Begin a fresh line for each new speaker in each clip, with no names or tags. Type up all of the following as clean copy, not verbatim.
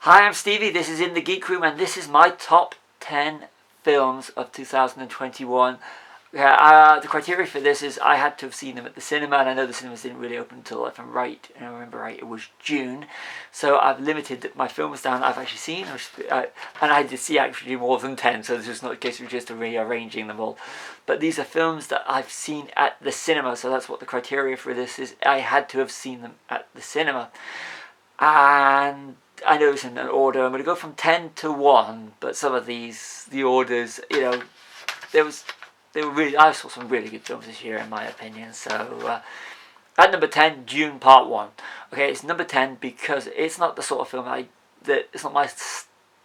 Hi, I'm Stevie, this is In the Geek Room, and this is my top 10 films of 2021. The criteria for this is I had to have seen them at the cinema, and I know the cinemas didn't really open until, if I'm right, and I remember right, it was June. So I've limited my films down that I've actually seen, and I did see actually more than 10, so this is not a case of just rearranging them all. But these are films that I've seen at the cinema, so that's what the criteria for this is. I had to have seen them at the cinema. And I know it's in an order. I'm going to go from 10 to 1, but some of these, the orders, they were really, I saw some really good films this year in my opinion. So at number 10, Dune Part 1. Okay, it's number 10 because it's not the sort of film it's not my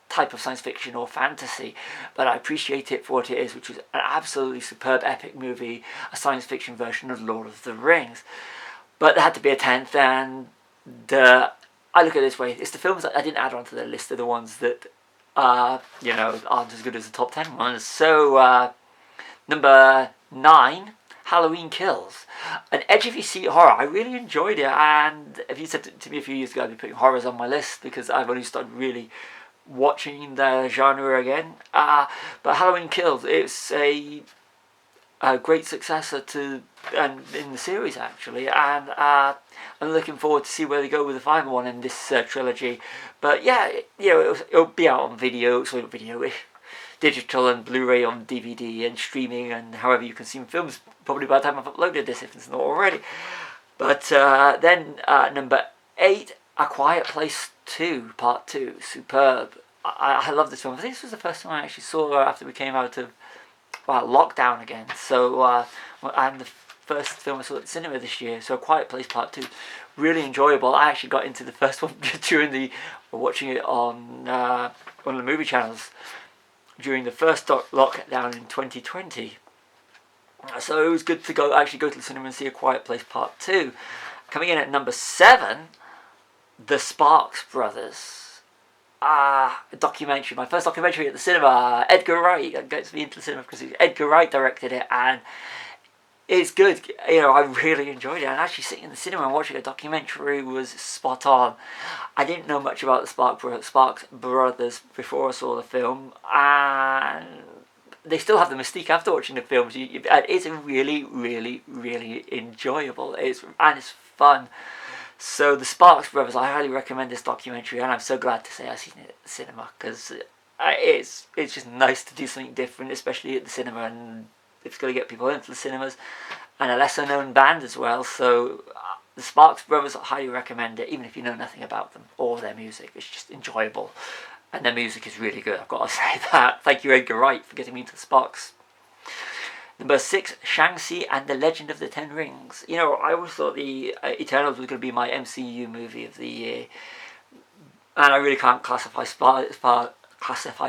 type of science fiction or fantasy, but I appreciate it for what it is, which is an absolutely superb epic movie, a science fiction version of Lord of the Rings. But there had to be a 10th, and I look at it this way: it's the films that I didn't add onto the list are the ones that aren't as good as the top 10 ones. So number 9, Halloween Kills, an edge of your seat horror. I really enjoyed it, and if you said to me a few years ago I'd be putting horrors on my list because I've only started really watching the genre again. But Halloween Kills, it's a great successor to in the series actually, and I'm looking forward to see where they go with the final one in this trilogy. But yeah, it'll be out on digital and Blu-ray, on DVD and streaming, and however you consume films. Probably by the time I've uploaded this, if it's not already. But then number 8, A Quiet Place 2, Part 2, superb. I love this film. I think this was the first time I actually saw after we came out of lockdown again. So and the first film I saw at the cinema this year. So A Quiet Place Part 2, really enjoyable. I actually got into the first one during watching it on one of the movie channels during the first lockdown in 2020. So it was good to go to the cinema and see A Quiet Place Part 2. Coming in at number 7, The Sparks Brothers. A documentary, my first documentary at the cinema. Edgar Wright gets me into the cinema because Edgar Wright directed it, and it's good. I really enjoyed it, and actually sitting in the cinema and watching a documentary was spot on. I didn't know much about the Sparks Brothers before I saw the film, and they still have the mystique after watching the films. It's really, really, really enjoyable. It's fun. So The Sparks Brothers, I highly recommend this documentary, and I'm so glad to say I've seen it at the cinema because it's just nice to do something different, especially at the cinema, and it's going to get people into the cinemas, and a lesser known band as well. So The Sparks Brothers, I highly recommend it, even if you know nothing about them or their music. It's just enjoyable, and their music is really good, I've got to say that. Thank you, Edgar Wright, for getting me into the Sparks. Number 6, Shang-Chi and the Legend of the Ten Rings. I always thought the Eternals was going to be my MCU movie of the year, and I really can't classify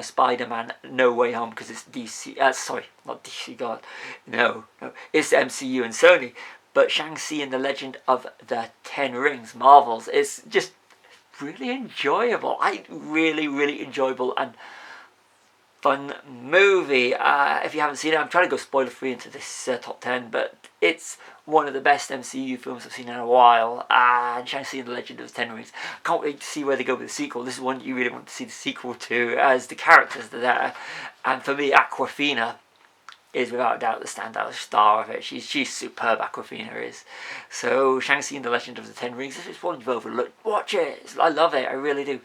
Spider-Man No Way Home because it's DC. Sorry, not DC. God, no, it's the MCU and Sony. But Shang-Chi and the Legend of the Ten Rings, Marvel's, is just really enjoyable. Really enjoyable and fun movie. If you haven't seen it, I'm trying to go spoiler free into this top 10, but it's one of the best MCU films I've seen in a while, and Shang-Chi and the Legend of the Ten Rings. Can't wait to see where they go with the sequel. This is one you really want to see the sequel to, as the characters are there, and for me, Awkwafina is without a doubt the standout star of it. She's superb, Awkwafina is. So Shang-Chi and the Legend of the Ten Rings, if it's one you've overlooked, watch it. I love it, I really do.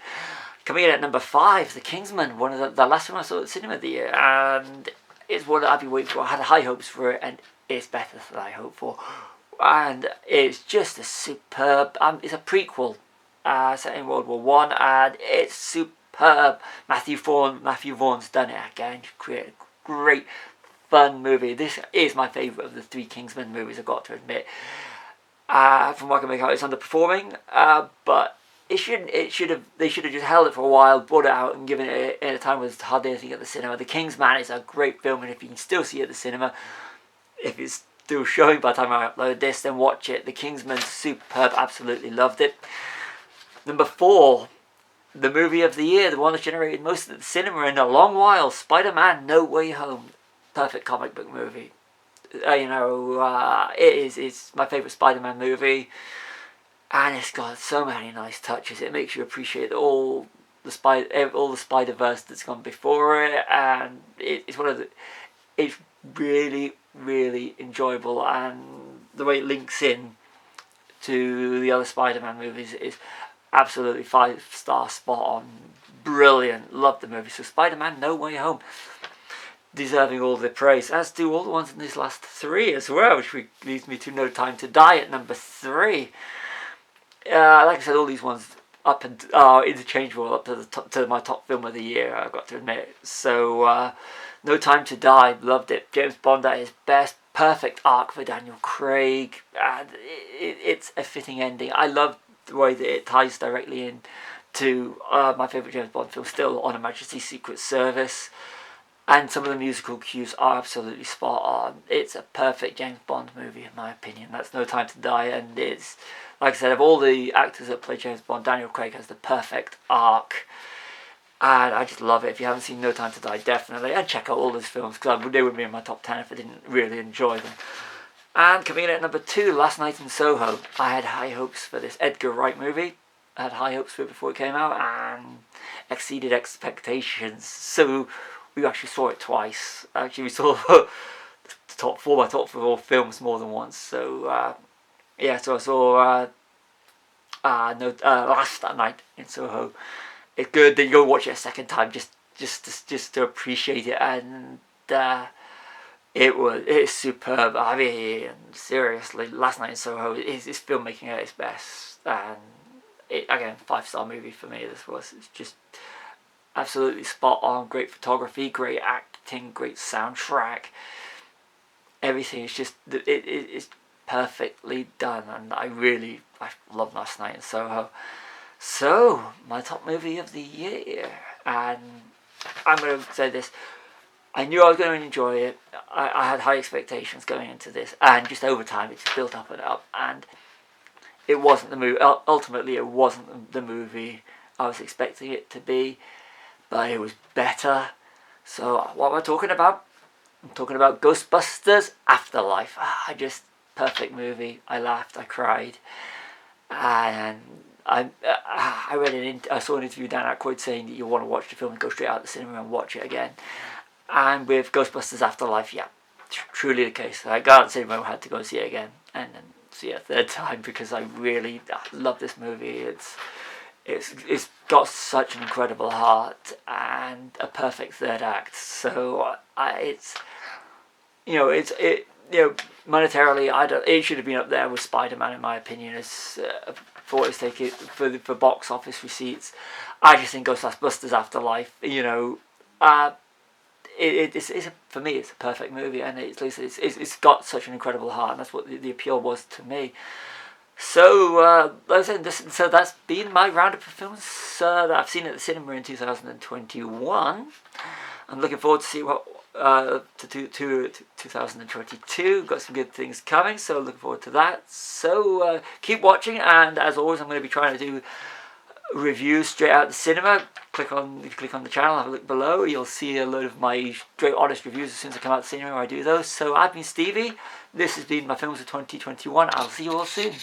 Coming in at number 5, The Kingsman, one of the last one I saw at the cinema of the year, and it's one that I've been waiting for. I had high hopes for it, and it's better than I hoped for. And it's just a superb, it's a prequel set in World War One, and it's superb. Matthew Vaughn's done it again to create a great, fun movie. This is my favourite of the 3 Kingsman movies, I've got to admit. From what I can make out, it's underperforming, but they should have just held it for a while, brought it out, and given it in a time when there's hardly anything at the cinema. The Kingsman is a great film, and if you can still see it at the cinema, if it's still showing by the time I upload this, then watch it. The Kingsman's superb, absolutely loved it. Number 4, the movie of the year, the one that generated most at the cinema in a long while, Spider-Man No Way Home. Perfect comic book movie. It's my favourite Spider-Man movie. And it's got so many nice touches. It makes you appreciate all all the Spider-Verse that's gone before it, and it's one of the, it's really, really enjoyable, and the way it links in to the other Spider-Man movies is absolutely 5-star, spot on, brilliant. Love the movie. So Spider-Man No Way Home, deserving all the praise, as do all the ones in these last 3 as well, which leads me to No Time to Die at number 3. Like I said, all these ones up and interchangeable up to the top, to my top film of the year, I've got to admit. So No Time to Die, loved it. James Bond at his best, perfect arc for Daniel Craig, and it's a fitting ending. I love the way that it ties directly in to my favourite James Bond film, still, On Her Majesty's Secret Service. And some of the musical cues are absolutely spot on. It's a perfect James Bond movie, in my opinion. That's No Time to Die, and it's, like I said, of all the actors that play James Bond, Daniel Craig has the perfect arc. And I just love it. If you haven't seen No Time to Die, definitely. And check out all his films, because they would be in my top 10 if I didn't really enjoy them. And coming in at number 2, Last Night in Soho. I had high hopes for this Edgar Wright movie. I had high hopes for it before it came out, and exceeded expectations. So we actually saw it twice. Actually, we saw my top 4 films more than once. So yeah, so I saw Last Night in Soho. It's good. Then you go watch it a second time just to appreciate it, and it's superb. I mean, seriously, Last Night in Soho is filmmaking at its best, and again, 5-star movie for me. This was, it's just absolutely spot on. Great photography, great acting, great soundtrack. Everything is just it's perfectly done, and I love Last Night in Soho. So my top movie of the year, and I'm going to say this: I knew I was going to enjoy it. I had high expectations going into this, and just over time it just built up and up, and it wasn't the movie. Ultimately, it wasn't the movie I was expecting it to be, but it was better. So what am I talking about? I'm talking about Ghostbusters Afterlife. Perfect movie. I laughed, I cried, and I saw an interview with Dan Aykroyd saying that you want to watch the film and go straight out of the cinema and watch it again. And with Ghostbusters Afterlife, yeah, truly the case. I got out of the cinema and had to go and see it again, and then see it a third time, because I really love this movie. It's got such an incredible heart and a perfect third act. So monetarily, it should have been up there with Spider-Man, in my opinion, as for what it's taken for box office receipts. I just think Ghostbusters Afterlife, for me, it's a perfect movie, and it's got such an incredible heart, and that's what the appeal was to me. So, like I said, so that's been my roundup of films that I've seen at the cinema in 2021. I'm looking forward to see what to 2022. Got some good things coming, so looking forward to that. So keep watching, and as always, I'm going to be trying to do reviews straight out of the cinema. If you click on the channel, have a look below, you'll see a load of my straight honest reviews as soon as I come out of the cinema. I do those. So I've been Stevie. This has been my films of 2021. I'll see you all soon.